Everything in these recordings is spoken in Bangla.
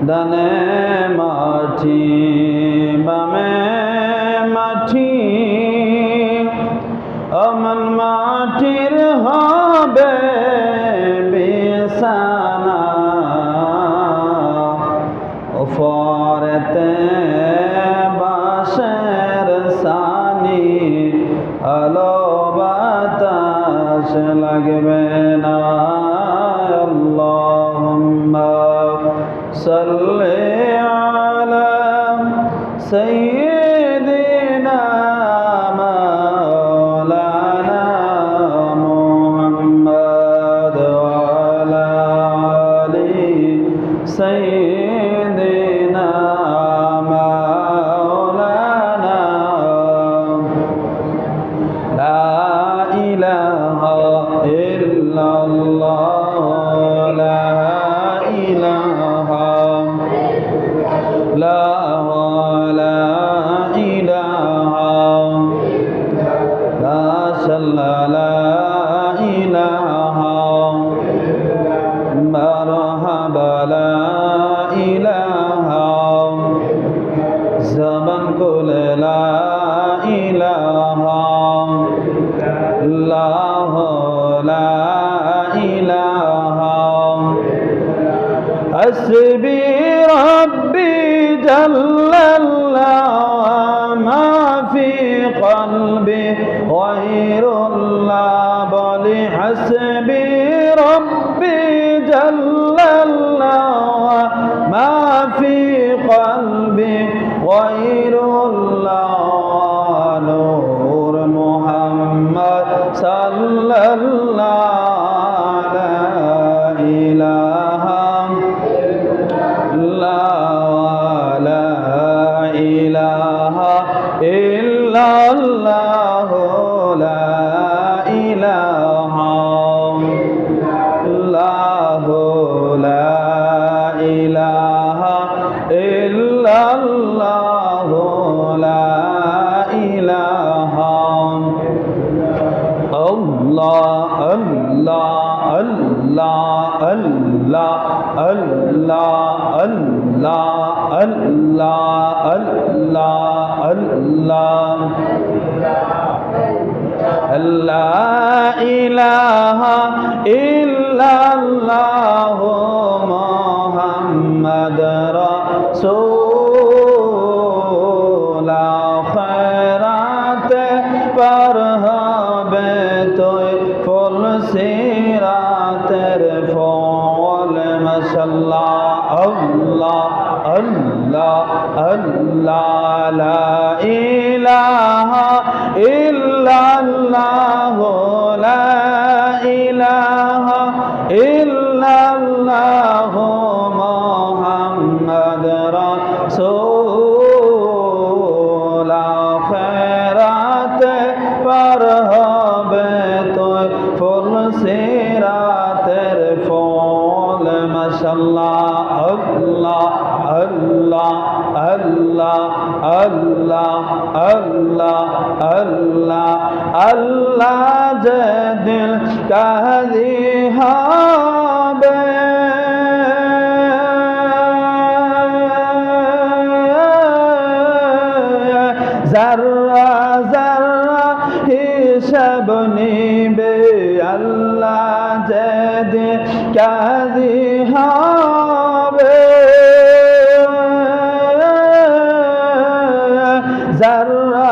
ডানে মাটি বামে মাটি অমন মাটির হবে বিছানা ওপরেতে বাঁশের ছানি আলো বাতাস লাগবে না আল্লাহুম্মা সাল্লি আলা সাইয়্যিদিনা মাওলানা মুহাম্মদ ওয়া আলা আলি সাইয়্যিদিনা মাওলানা লা ইলাহা ইল্লাল্লাহ লা ইলাহা লা ইলাহা লা ইলাহা মারহাবা লা ইলাহা জবান খুলে লা ইলাহা আল্লাহ লা ইলাহা হাসবি রব্বি জাল্লাল্লাহ মা ফি কলবি গায়রুল্লাহ বলি হাসবি রব্বি জাল্লাল্লাহ মা ফি কলবি গায়রুল্লাহ নূর মুহাম্মদ সাল্লাল্লাহু লা ইলাহা লা ইলাহা ইল্লাল্লাহ লা ইলাহা ইল্লাল্লাহ লা ইলাহা ইল্লাল্লাহ লা ইলাহা আল্লাহ আল্লাহ আল্লাহ আল্লাহ আল্লাহ আল্লাহ আল্লাহ আল্লাহ আল্লাহ লা ইলাহা ইল্লাল্লাহ মুহাম্মাদ রাসূল আখিরাতে পার হবে তুই ফুল সিরাতের ফল মাশাআল্লাহ আল্লাহ আল্লাহ আল্লাহ লা ইলাহা ইল্লাল্লাহ লা ইলাহা ইল্লাল্লাহ মুহাম্মাদ রাসূল আখিরাতে পার হবে তুই ফুল সিরাতের ফল মাশাআল্লাহ আল্লাহ আল্লাহ আল্লাহ আল্লাহ আল্লাহ আল্লাহ আল্লাহ যে দিল কাজী হবে যারা যারা হিসাব নিবে আল্লাহ যে দিল কাজী হবে যারা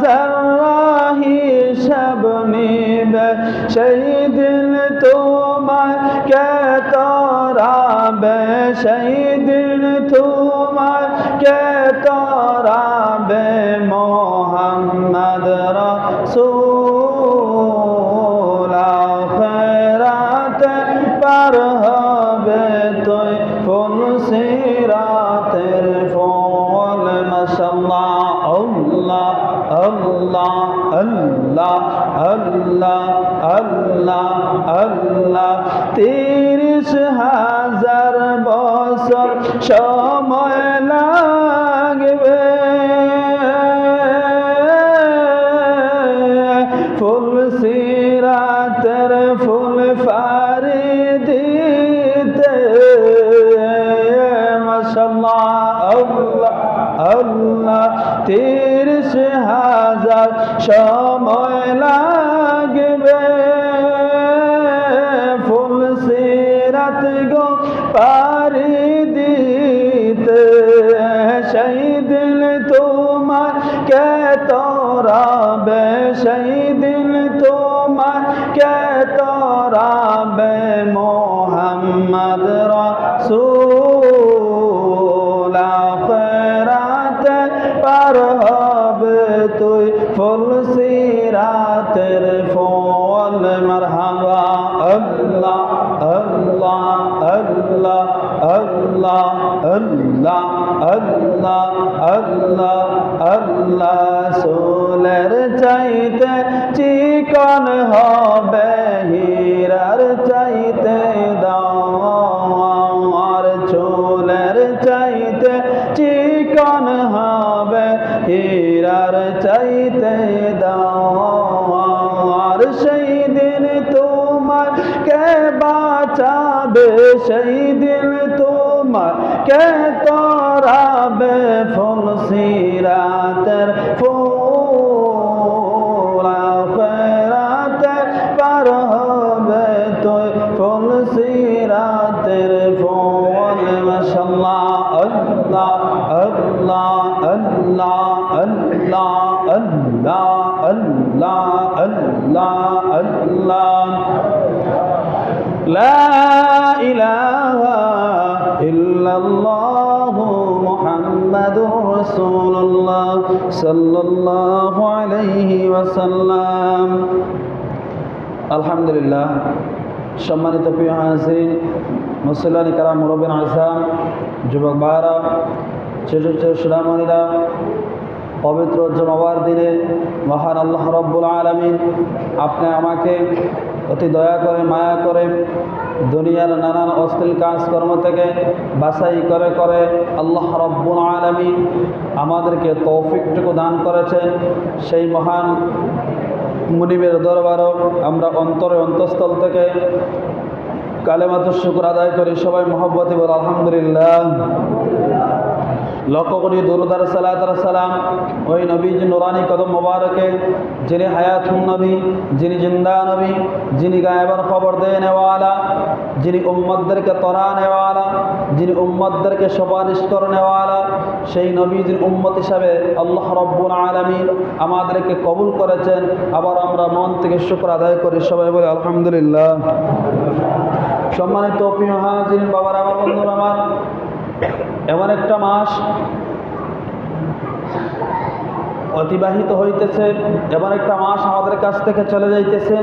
যারা হিসাব নিবে সেই দিন তোমাকে তরাবে সেই দিন তোমাকে তরাবে মুহাম্মদ রাসূল আখিরাতে পার হবে তুই ফুল সিরাতের ফল মাশাআল্লাহ আল্লাহ আল্লাহ আল্লাহ আল্লাহ আল্লাহ আল্লাহ 30,000 বছর সময় লাগবে ফুল সিরাতের ফুল ফারি দিতে 30,000 সময় লাগবে ফুলসিরাত গো পারি দিতে সেই দিন তোমার কে তোরাবে সেই দিন তোমার কে তোরাবে মোহাম্মদ রাসূল আখিরাতে পার হবে তুই ফুলসিরাতের ফল মারহাবা আল্লাহ আল্লাহ আল্লাহ আল্লাহ আল্লাহ আল্লাহ আল্লাহ আল্লাহ সোলের চাইতে চিকন হবে হীরার চাইতে দাওয়ার চুলের চাইতে চিকন হবে হীরার চাইতে দাওয়ার সেই দিন তোমার কে বাঁচাবে সেই দিন তোমার কে তোরাবে ফুলসিরাতের ফুল আখিরাতে পার হবে তুই ফুলসিরাতের ফুল মাশাআল্লাহ আল্লাহ আল্লাহ আল্লাহ আল্লাহ আল্লাহ আল্লাহ আল্লাহ আল্লাহ লা ইলাহা ইল্লাল্লাহু মুহাম্মাদুর রাসূলুল্লাহ সাল্লাল্লাহু আলাইহি ওয়াসাল্লাম। আলহামদুলিল্লাহ, সম্মানিত প্রিয় হাজিরিন, মুসল্লান কিরাম, মুরব্বিন আযম, যুবক ভাইরা, ছোট ছোট সুনামণিরা, পবিত্র জুমাবার দিনে মহান আল্লাহ রাব্বুল আলামিন আপনি আমাকে অতি দয়া করে মায়া করে দুনিয়ার নানান অশ্লীল কাজকর্ম থেকে বাছাই করে করে আল্লাহ রাব্বুল আলামিন আমাদেরকে তৌফিকটুকু দান করেছেন। সেই মহান মুনিবের দরবারও আমরা অন্তরে অন্তঃস্থল থেকে কালেমাতুশ শুকর আদায় করি। সবাই মহব্বতে বল আলহামদুলিল্লাহ। লক্ষ্য করি দুরূদ আর সালাত আর সালাম ওই নবীজি নুরানি কদম মোবারকে, যিনি হায়াতুন নবী, যিনি জিন্দা নবী, যিনি গায়েবের খবর দেনেওয়ালা, যিনি উম্মতদেরকে তরানেওয়ালা, যিনি উম্মতদেরকে সুপারিশ করনেওয়ালা, সেই নবীজির উম্মত হিসাবে আল্লাহ রাব্বুল আলামিন আমাদেরকে কবুল করেছেন। আবার আমরা মন থেকে শুকর আদায় করি। সবাই বলে আলহামদুলিল্লাহ। সম্মানিত প্রিয় হাজিরিন, বাবার আমার, বন্ধুরা আমার, এমন একটা মাস অতিবাহিত হইতেছে, এমন একটা মাস আমাদের কাছ থেকে চলে যাইতেছে।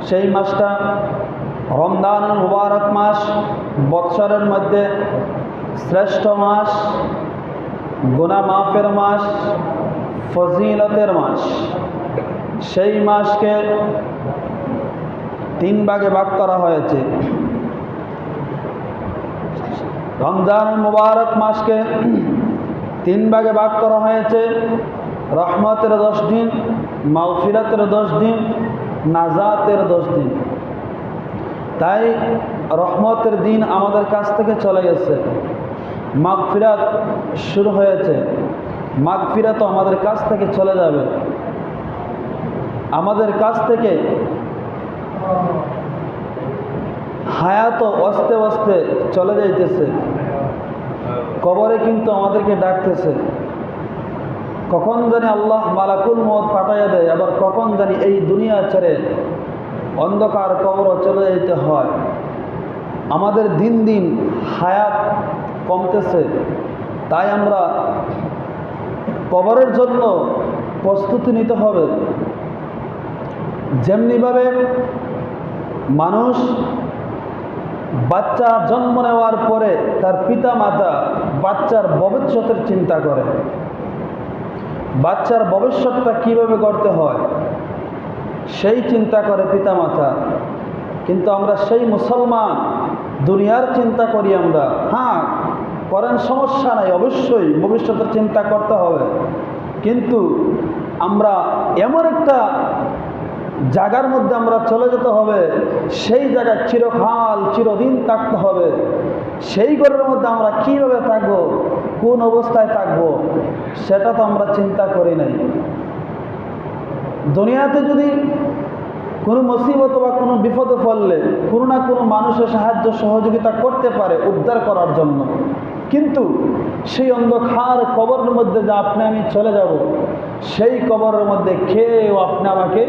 সেই মাসটা রমজানুল মুবারক মাস, বৎসরের মধ্যে শ্রেষ্ঠ মাস, গুনাহ মাফের মাস, ফজিলতের মাস। সেই মাসকে 3 ভাগে ভাগ করা হয়েছে। রমজানুল মুবারক মাসকে 3 ভাগে ভাগ করা হয়েছে। রহমতের 10 দিন, মাগফিরাতের 10 দিন, নাজাতের 10 দিন। তাই রহমতের দিন আমাদের কাছ থেকে চলে গেছে, মাগফিরাত শুরু হয়েছে, মাগফিরাতও আমাদের কাছ থেকে চলে যাবে। আমাদের কাছ থেকে হায়াতও আস্তে আস্তে চলে যাইতেছে। কবরে কিন্তু আমাদেরকে ডাকতেছে, কখন জানি আল্লাহ মালাকুল মউত পাঠাইয়া দেয়, আবার কখন জানি এই দুনিয়া ছেড়ে অন্ধকার কবরও চলে যেতে হয়। আমাদের দিন দিন হায়াত কমতেছে। তাই আমরা কবরের জন্য প্রস্তুতি নিতে হবে। যেমনিভাবে মানুষ বাচ্চা জন্ম নেওয়ার পরে তার পিতা মাতা বাচ্চার ভবিষ্যতের চিন্তা করে, বাচ্চার ভবিষ্যৎটা কিভাবে করতে হয় সেই চিন্তা করে পিতা মাতা। কিন্তু আমরা সেই মুসলমান, দুনিয়ার চিন্তা করি আমরা। হ্যাঁ করেন, সমস্যা নাই, অবশ্যই ভবিষ্যতের চিন্তা করতে হবে। কিন্তু আমরা এমন একটা জায়গার মধ্যে আমরা চলে যেতে হবে, সেই জায়গায় চিরকাল চিরদিন থাকতে হবে। সেই ঘরের মধ্যে আমরা কিভাবে থাকবো, কোন অবস্থায় থাকবো, সেটা তো আমরা চিন্তা করি নাই। দুনিয়াতে যদি কোনো মুসিবত বা কোনো বিপদে পড়লে কোনো না কোনো মানুষের সাহায্য সহযোগিতা করতে পারে উদ্ধার করার জন্য, কিন্তু সেই অন্ধকার কবরের মধ্যে যে আপনি আমি চলে যাব, সেই কবরের মধ্যে কেউ আপনি আমাকে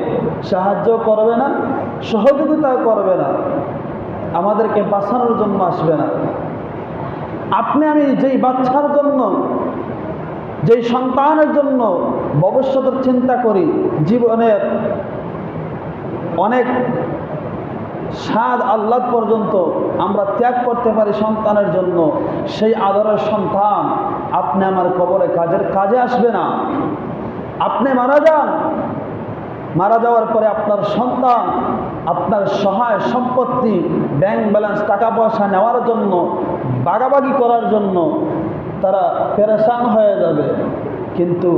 সাহায্য করবে না, সহযোগিতা করবে না, আমাদেরকে বাঁচানোর জন্য আসবে না। আপনি আমি যেই বাচ্চার জন্য, যেই সন্তানের জন্য ভবিষ্যতের চিন্তা করি, জীবনের অনেক স্বাদ আহ্লাদ পর্যন্ত আমরা ত্যাগ করতে পারি সন্তানের জন্য, সেই আদরের সন্তান আপনি আমার কবরে কাজে আসবে না। আপনি মারা যান, মারা যাওয়ার পরে আপনার সন্তান আপনার সহায় সম্পত্তি, ব্যাংক ব্যালেন্স, টাকা পয়সা নেওয়ার জন্য, ভাগাভাগি করার জন্য তারা পেরেশান হয়ে যাবে। কিন্তু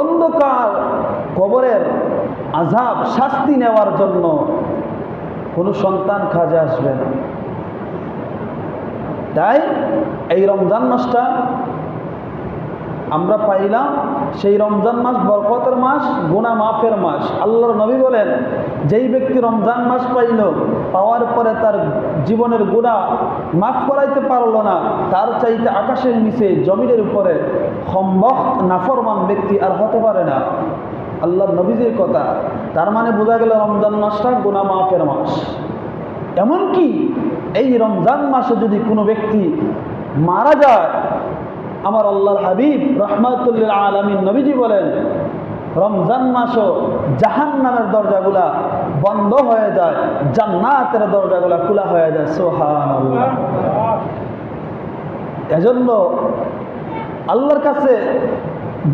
অন্ধকার কবরের আযাব শাস্তি নেওয়ার জন্য কোনো সন্তান কাজে আসবে না। তাই এই রমজান মাসটা আমরা পাইলাম, সেই রমজান মাস বরকতের মাস, গুনাহ মাফের মাস। আল্লাহর নবী বলেন, যেই ব্যক্তি রমজান মাস পাইল, পাওয়ার পরে তার জীবনের গুনাহ মাফ করাইতে পারল না, তার চাইতে আকাশের নিচে জমিনের উপরে সম্ভব নাফরমান ব্যক্তি আর হতে পারে না। আল্লাহর নবীজির কথা। তার মানে বোঝা গেল রমজান মাসটা গুনাহ মাফের মাস। এমনকি এই রমজান মাসে যদি কোনো ব্যক্তি মারা যায়, আমার আল্লাহর হাবিব রাহমাতুল লিল আলামিন নবীজি বলেন, রমজান মাসও জাহান্নামের দরজাগুলা বন্ধ হয়ে যায়, জান্নাতের দরজাগুলা খোলা হয়ে যায়। সুবহানাল্লাহ। এজন্য আল্লাহর কাছে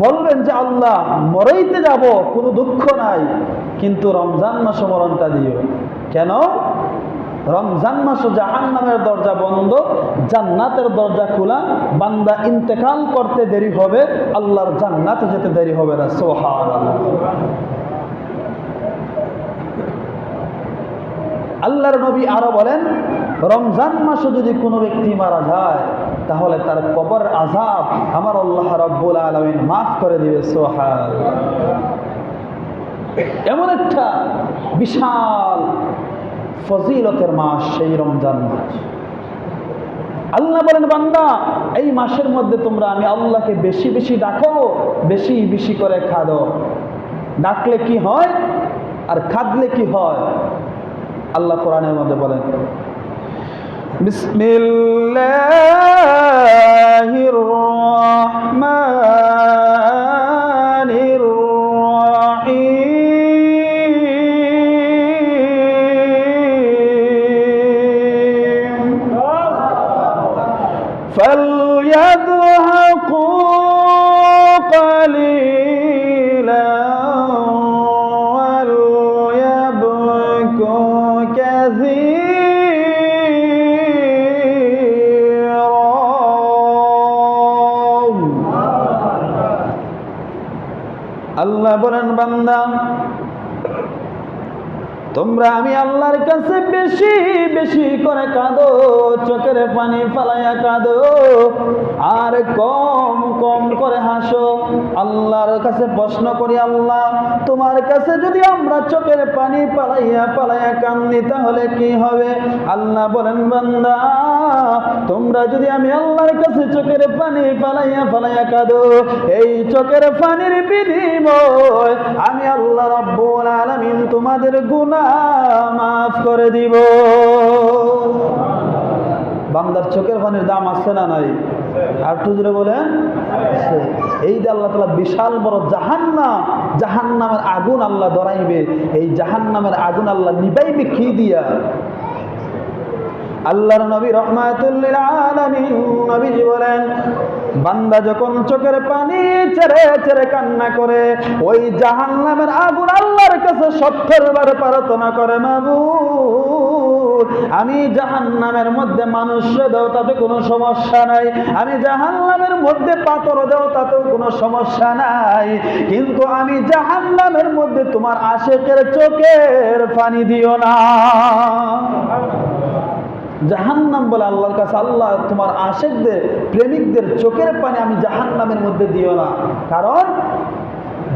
বলবেন যে আল্লাহ, মরেইতে যাব, কোনো দুঃখ নাই, কিন্তু রমজান মাসে মরণটা দিও। কেন? রমজান মাসে জাহান্নামের দরজা বন্ধ, জান্নাতের দরজা খোলা। বান্দা ইন্তেকাল করতে দেরি হবে, আল্লাহর জান্নাতে যেতে দেরি হবে না। সুবহানাল্লাহ। আল্লাহর নবী আরো বলেন, রমজান মাসে যদি কোনো ব্যক্তি মারা যায়, তাহলে তার কবর আযাব আমার আল্লাহ রাব্বুল আলামিন মাফ করে দিবে। সুবহানাল্লাহ। এমন একটা বিশাল ফজিলতের মাস সেই রমজান মাস। আল্লাহ বলেন, বান্দা, এই মাসের মধ্যে তোমরা আমি আল্লাহকে বেশি বেশি ডাকো, বেশি বেশি করে খাদো। ডাকলে কি হয় আর খাদলে কি হয়? আল্লাহ কোরআনের মধ্যে বলেন, বিসমিল্লাহির রাহমানির রাহিম, فليضحكوا قليلا وليبكوا كثيرا। আল্লাহ বলেন, বান্দা, তোমরা আমি আল্লাহর কাছে বেশি বেশি করে কাঁদো, চোখের পানি ফালাইয়া কাঁদো, আর কম কম করে হাসো। আল্লাহর কাছে প্রশ্ন করি, আল্লাহ, তোমার কাছে যদি আমরা চোখের পানি পালাইয়া পালাইয়া কান্দি, তাহলে কি হবে? আল্লাহ বলেন, বান্দা, তোমরা যদি আমি আল্লাহর কাছে চোখের পানি ফালাইয়া ফালাইয়া কাঁদো, এই চোখের পানির বিনিময় আমি আল্লাহ রাব্বুল আলামিন তোমাদের গুনাহ মাফ করে দিব। বান্দার চোখের পানির দাম আছে না নাই? আর একটু জোরে বলেন। এই যে আল্লাহ তাআলা বিশাল বড় জাহান্নাম, জাহান্নামের আগুন আল্লাহ ধরাইবে। এই জাহান্নামের আগুন আল্লাহ নিবাইবে কি দিয়া? আল্লাহর নবী রাহমাতুল লিল আলামিন নবীজি বলেন, বান্দা যখন চোখের পানি ছেড়ে ছেড়ে কান্না করে, ওই জাহান্নামের আগুন আল্লাহর কাছে 70 বার প্রার্থনা করে, মাবুদ আমি জাহান্নামের মধ্যে মানুষরে দাও তাতে কোনো সমস্যা নাই, আমি জাহান্নামের মধ্যে পাথর দাও তাতেও কোনো সমস্যা নাই, কিন্তু আমি জাহান্নামের মধ্যে তোমার আশিকের চোখের পানি দিও না। জাহান্নাম বলে আল্লাহর কাছে, আল্লাহ তোমার আশিকদের প্রেমিকদের চোখের পানি আমি জাহান্নামের মধ্যে দিও না। কারণ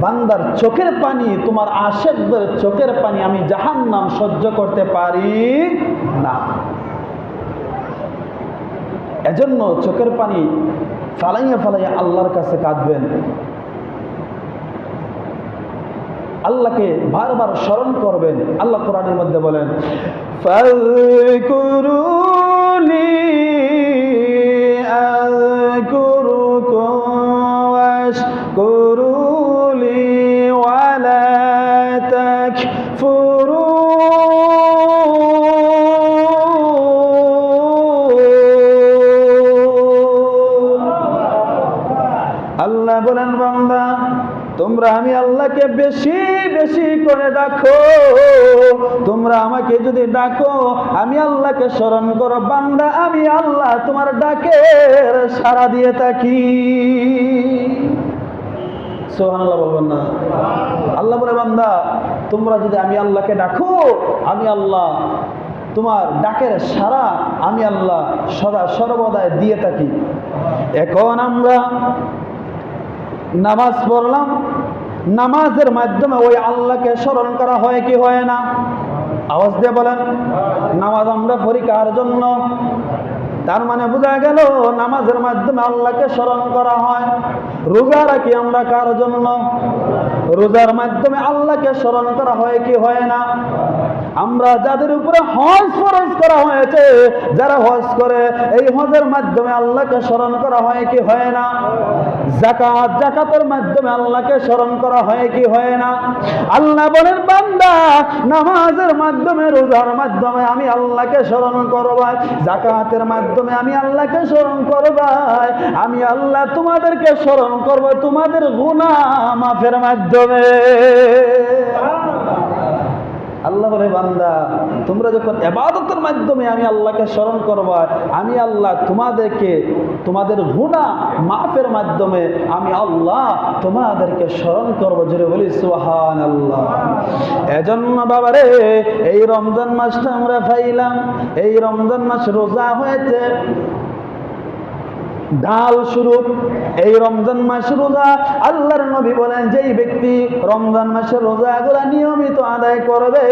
বান্দার চোখের পানি, তোমার আশিকদের চোখের পানি আমি জাহান্নাম সহ্য করতে পারি না। এজন্য চোখের পানি ফালাইয়া ফালাইয়া আল্লাহর কাছে কাঁদবেন, আল্লাহকে বারবার স্মরণ করবেন। আল্লাহ কোরআনের মধ্যে বলেন, ফাযকুরুনি আযকুরুকুম ওয়াশকুরুলি ওয়ালা তাকফুরুন। আল্লাহ বলেন, বান্দা তোমরা আমি আল্লাহকে বেশি বেশি করে ডাকো, তোমরা আমাকে যদি ডাকো, আমি আল্লাহকে স্মরণ করো, বান্দা আমি আল্লাহ তোমার ডাকের সাড়া দিয়ে থাকি। সুবহানাল্লাহ বলবেন না? আল্লাহ বলে, বান্দা তোমরা যদি আমি আল্লাহকে ডাকো, আমি আল্লাহ তোমার ডাকের সাড়া আমি আল্লাহ সদা সর্বদাই দিয়ে থাকি। এখন আমরা নামাজ পড়লাম, নামাজের মাধ্যমে ওই আল্লাহকে স্মরণ করা হয় কি হয় না? আওয়াজ দিয়ে বলেন। নামাজ আমরা পড়ি কার জন্য? তার মানে বোঝা গেল নামাজের মাধ্যমে আল্লাহকে স্মরণ করা হয়। রোজা রাখি আমরা কার জন্য? রোজার মাধ্যমে আল্লাহকে স্মরণ করা হয় কি হয় না? আমরা যাদের উপরে হজ ফরজ করা হয়েছে, যারা হজ করে, এই হজের মাধ্যমে আল্লাহকে স্মরণ করা হয় কি হয় না? যাকাত, যাকাতের মাধ্যমে আল্লাহকে স্মরণ করা হয় কি হয় না? আল্লাহ বলেন, বান্দা নামাজের মাধ্যমে, রোজার মাধ্যমে আমি আল্লাহকে স্মরণ করবা, যাকাতের মাধ্যমে আমি আল্লাহকে স্মরণ করবা, আমি আল্লাহ তোমাদেরকে স্মরণ করব তোমাদের গুনাহ মাফের মাধ্যমে। আল্লাহ বলে, বান্দা তোমরা যখন ইবাদতের মাধ্যমে আমি আল্লাহকে স্মরণ করবা, আমি আল্লাহ তোমাদেরকে তোমাদের গুনাহ মাফের মাধ্যমে আমি আল্লাহ তোমাদেরকে স্মরণ করব। জোরে বলি সুবহানাল্লাহ। এজন্য বাবারে এই রমজান মাসটা আমরা পাইলাম, এই রমজান মাস রোজা হয়েছে ঢাল স্বরূপ। এই রমজান মাস রোজা, আল্লাহর নবী বলেন যেই ব্যক্তি রমজান মাসের রোজাগুলা নিয়মিত আদায় করবে,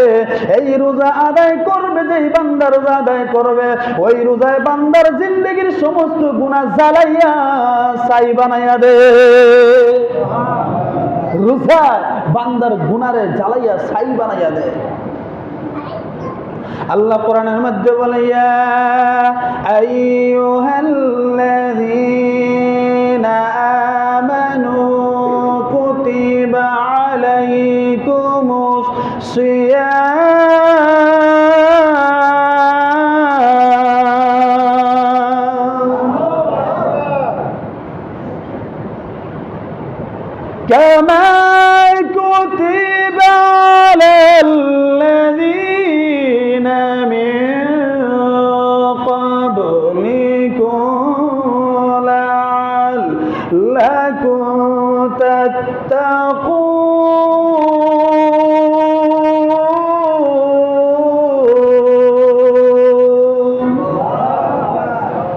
এই রোজা আদায় করবে, যেই বান্দা রোজা আদায় করবে, ওই রোজায় বান্দার জিন্দেগির সমস্ত গুনাহ জ্বালাইয়া ছাই বানাইয়া দে। রোজা বান্দার গুনারে জ্বালাইয়া ছাই বানাইয়া দেয়। আল্লাহ কোরআনের মধ্যে বলে, ইয়া আইয়ুহাল্লাযীনা আমানু কুতিবা আলাইকুমুস সিয়াম কামা কুতিবা আলাল্লাযীনা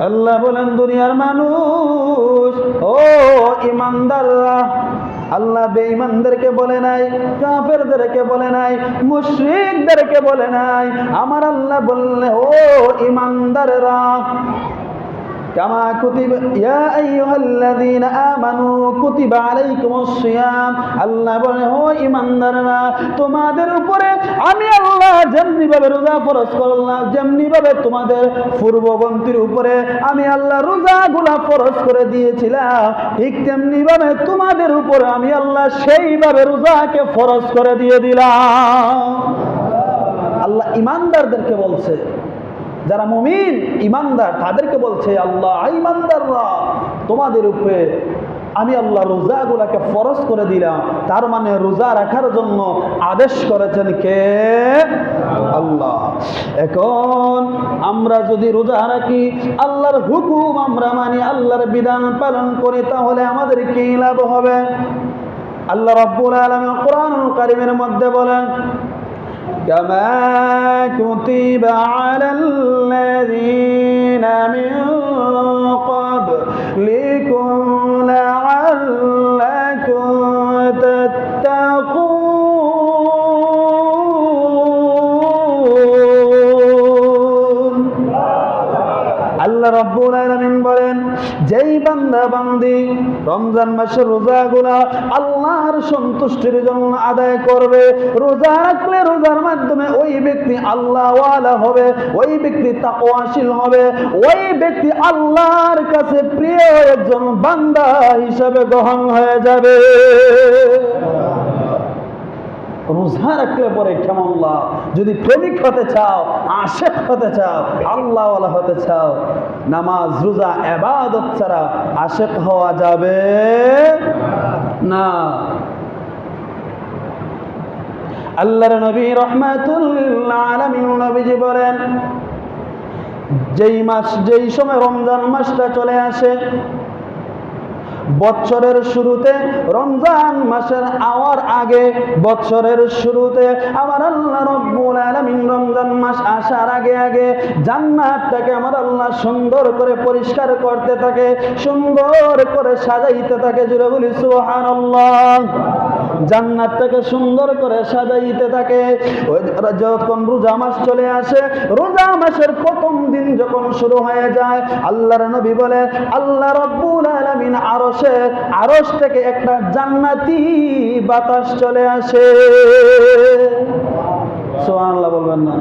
আল্লাহ বলেন, দুনিয়ার মানুষ, ও ইমানদাররা, আল্লাহ বেঈমানদেরকে বলে নাই, কাফেরদেরকে বলে নাই, মুশরিকদেরকে বলে নাই, আমার আল্লাহ বললে ও ইমানদাররা, কামা কুতিবা ইয়া আইয়ুহাল্লাযীনা আমানু কুতিবা আলাইকুমুস সিয়াম। আল্লাহ বলে, ও ঈমানদাররা, তোমাদের উপরে আমি আল্লাহ যেমনি ভাবে রোজা ফরজ করলাম, যেমনি ভাবে তোমাদের পূর্ববর্তীর উপরে আমি আল্লাহ রোজাগুলা ফরজ করে দিয়েছিলাম, ঠিক তেমনি ভাবে তোমাদের উপরে আমি আল্লাহ সেইভাবে রোজাকে ফরজ করে দিয়ে দিলাম। আল্লাহ ঈমানদারদেরকে বলছে, যারা মুমিন ইমানদার তাদেরকে বলছে, আল্লাহ ইমানদাররা তোমাদের উপরে আমি আল্লাহ রোজাগুলাকে ফরজ করে দিলাম। তার মানে রোজা রাখার জন্য আদেশ করেছেন কে? আল্লাহ। এখন আমরা যদি রোজা রাখি, আল্লাহর হুকুম আমরা মানি, আল্লাহর বিধান পালন করি, তাহলে আমাদের কি লাভ হবে? আল্লাহ রাব্বুল আলামিন কোরআনুল কারীমের মধ্যে বলেন, কামা কুতিবা আলাল্লাযীনা মিন ক্বাবলিকুম লাআল্লাকুম তাত্তাকুন। আল্লাহ রাব্বুল আলামিন বলেন, যেই বান্দা বান্দি রমজান মাসের রোজাগুলা আল্লাহর সন্তুষ্টির জন্য আদায় করবে, রোজা রাখলে রোজার মাধ্যমে ওই ব্যক্তি আল্লাহওয়ালা হবে, ওই ব্যক্তি তাকওয়াশীল হবে, ওই ব্যক্তি আল্লাহর কাছে প্রিয় একজন বান্দা হিসাবে গ্রহণ হয়ে যাবে। রোজা রাখলে পরে কেমন লাভ? যদি প্রেমিক হতে চাও, আশেক হতে চাও, আল্লাহওয়ালা হতে চাও, নামাজ রোজা ইবাদত ছাড়া আশেক হওয়া যাবে না। আল্লাহর নবী রাহমাতুল লিল আলামিন নবীজি বলেন, যেই সময় রমজান মাসটা চলে আসে, বৎসরের শুরুতে, রমজান মাসের আওয়ার আগে, বৎসরের শুরুতে আমার আল্লাহ রব্বুল আলামিন রমজান মাস আসার আগে আগে জান্নাতটাকে আমার আল্লাহ সুন্দর করে পরিষ্কার করতে থাকে, সুন্দর করে সাজাইতে থাকে। জোরে বলি সুবহানাল্লাহ। জান্নাতটাকে সুন্দর করে সাজাইতে থাকে। যখন রোজা মাস চলে আসে, রোজা মাসের প্রথম দিন যখন শুরু হয়ে যায়, আল্লাহর নবী বলে, আল্লাহ রব্বুল আলামিন আরশ থেকে একটা জান্নাতি বাতাস চলে আসে। সুবহানাল্লাহ বলবেন না?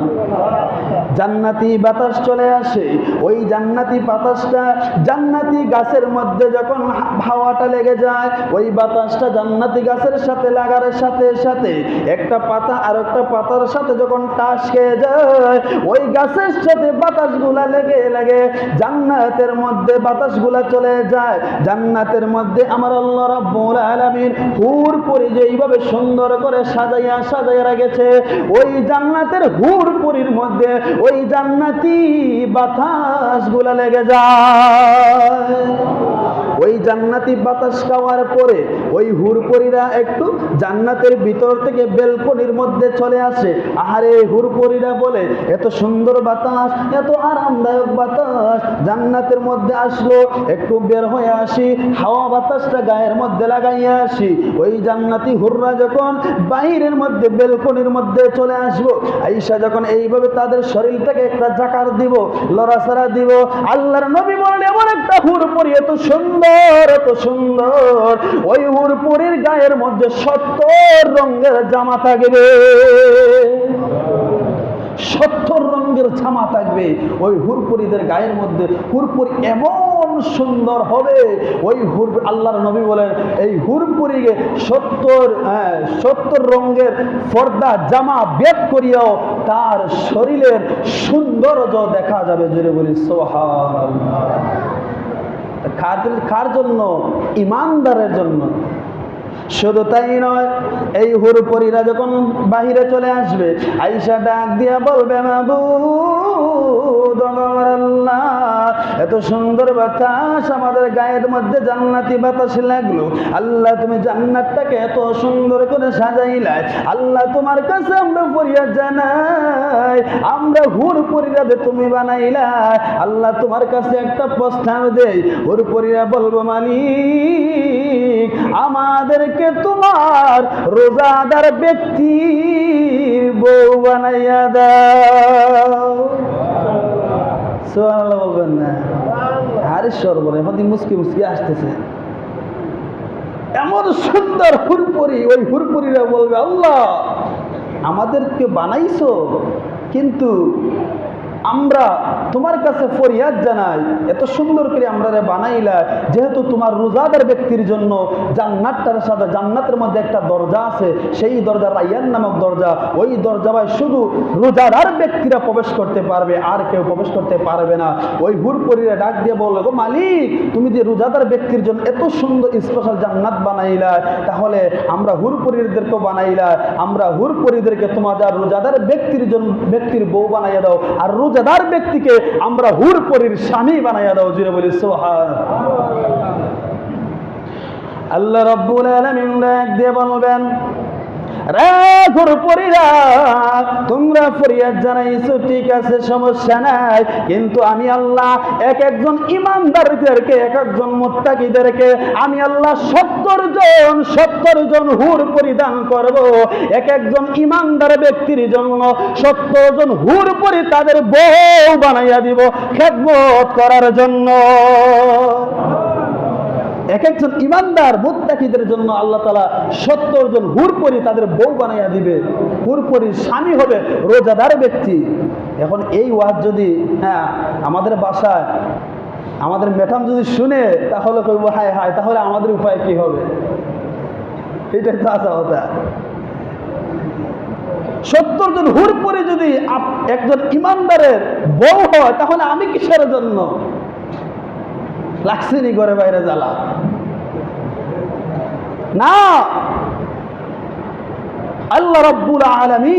জান্নাতি বাতাস চলে আসে। ওই জান্নাতি বাতাসটা জান্নাতি গাছের মধ্যে যখন হাওয়াটা লেগে যায়, ওই বাতাসটা জান্নাতি গাছের সাথে লাগার সাথে সাথে একটা পাতা আর একটা পাতার সাথে যখন টাচ খেয়ে যায়, ওই গাছের সাথে বাতাসগুলা লেগে লেগে জান্নাতের মধ্যে বাতাসগুলা চলে যায়। জান্নাতের মধ্যে আমার আল্লাহ রাব্বুল আলামিন হুর পরি যেইভাবে সুন্দর করে সাজাইয়া রেখেছে, ওই জান্নাতের হুর পরির মধ্যে ওই জান্নাতি বাতাসগুলা লেগে যায়। ওই জান্নাতি বাতাস খাওয়ার পরে ওই হুরপরীরা একটু জান্নাতের ভিতর থেকে বেলকনির মধ্যে চলে আসে। আহারে, হুরপরীরা বলে, এত সুন্দর বাতাস, এত আরামদায়ক বাতাস জান্নাতের মধ্যে আসলো, একটু বের হয়ে আসি, হাওয়া বাতাসটা গায়ের মধ্যে লাগাইয়া আসি। ওই জান্নাতি হুররা যখন বাইরের মধ্যে বেলকনির মধ্যে চলে আসবো, আয়েশা যখন এইভাবে তাদের শরীরটাকে একটা জাকার দিব, লড়াছাড়া দিব, আল্লাহর নবী বলেন, এমন একটা হুরপরী এত সুন্দর, এত সুন্দর, ওই হুরপরীর গায়ের মধ্যে 70 রঙের জামা থাকবে। 70 রঙের জামা থাকবে ওই হুরপরীদের গায়ের মধ্যে। হুরপরী এমন সুন্দর হবে, ওই আল্লাহর নবী বলেন, এই হুরপরীকে 70 রঙের পর্দা জামা বেদ করিয়াও তার শরীরের সৌন্দর্য দেখা যাবে। জোরে বলি সুবহানাল্লাহ। কার জন্য? ইমানদারের জন্য। শুধু তাই নয়, এই হুরপরীরা যখন বাহিরে চলে আসবে, আয়েশা ডাক দিয়া বলবে, মাবুদ আল্লাহ, এত সুন্দর বাতাস আমাদের গায়ের মধ্যে জান্নাতি বাতাস লাগলো, আল্লাহ তুমি জান্নাতটাকে এত সুন্দর করে সাজাইলাই, আল্লাহ তোমার কাছে আমরা ফরিয়াদ জানাই, আমরা হুরপরীরা যে তুমি বানাইলাই, আল্লাহ তোমার কাছে একটা প্রস্তাব দেই। হুরপরীরা বলবো, মালিক, আমাদেরকে তোমার রোজাদার ব্যক্তির বউ বানাইয়া দাও। সুবহানাল্লাহ বলবেন না? আরে সর্বরে হদি মুস্কি মুস্কি আসতেছে। এমন সুন্দর হুরপরী, ওই হুরপরীরা বলবে, আল্লাহ আমাদেরকে বানাইছো, কিন্তু আমরা তোমার কাছে ফরিয়াদ জানাই, এত সুন্দর করে আমরা বানাইলা, যেহেতু তোমার রোজাদার ব্যক্তির জন্য জান্নাতটার সাথে জান্নাতের মধ্যে একটা দরজা আছে, সেই দরজা রাইয়ান নামক দরজা, ওই দরজায় শুধু রোজাদার ব্যক্তিরা প্রবেশ করতে পারবে, আর কেউ প্রবেশ করতে পারবে না। ওই হুরপরীরা ডাক দিয়ে বলল, গো মালিক, তুমি যে রোজাদার ব্যক্তির জন্য এত সুন্দর স্পেশাল জান্নাত বানাইলা, তাহলে আমরা হুরপরীদেরকেও বানাইলা, আমরা হুরপরীদেরকে তোমাদের রোজাদার ব্যক্তির বউ বানাইয়া দাও, আর রোজাদার ব্যক্তিকে আমরা হুরপরীর স্বামী বানাইয়া দাও। জুড়ে বলি সুবহানাল্লাহ। আল্লাহ রাব্বুল আলামিন ডাক দিয়ে বলবেন, রে হুরপরীরা, তোমরা ফরিয়াদ জানাইছো, ঠিক আছে, সমস্যা নাই, কিন্তু আমি আল্লাহ এক একজন ইমানদারদেরকে, এক একজন মুত্তাকিদেরকে আমি আল্লাহ 70 জন হুর পরিধান করব। এক একজন ইমানদার ব্যক্তির জন্য 70 জন হুর পরি তাদের বউ বানাইয়া দিব খেদমত করার জন্য। এক একজন ইমানদার মুত্তাকিদের জন্য আল্লাহ তাআলা 70 জন হুরপরি তাদের বউ বানাইয়া দিবে, হুরপরির স্বামী হবে রোজাদার ব্যক্তি। এখন এই ওয়াজ যদি আমাদের বাসায় আমাদের ম্যাডাম যদি শুনে, তাহলে কইব হায় হায়, তাহলে আমাদের উপায় কি হবে? এটাই তো আসা কথা। 70 জন হুরপরি যদি একজন ইমানদারের বউ হয়, তাহলে আমি কিসের জন্য? লাগছেনি ঘরে বাইরে জ্বালা না। আল্লাহ রাব্বুল আলামিন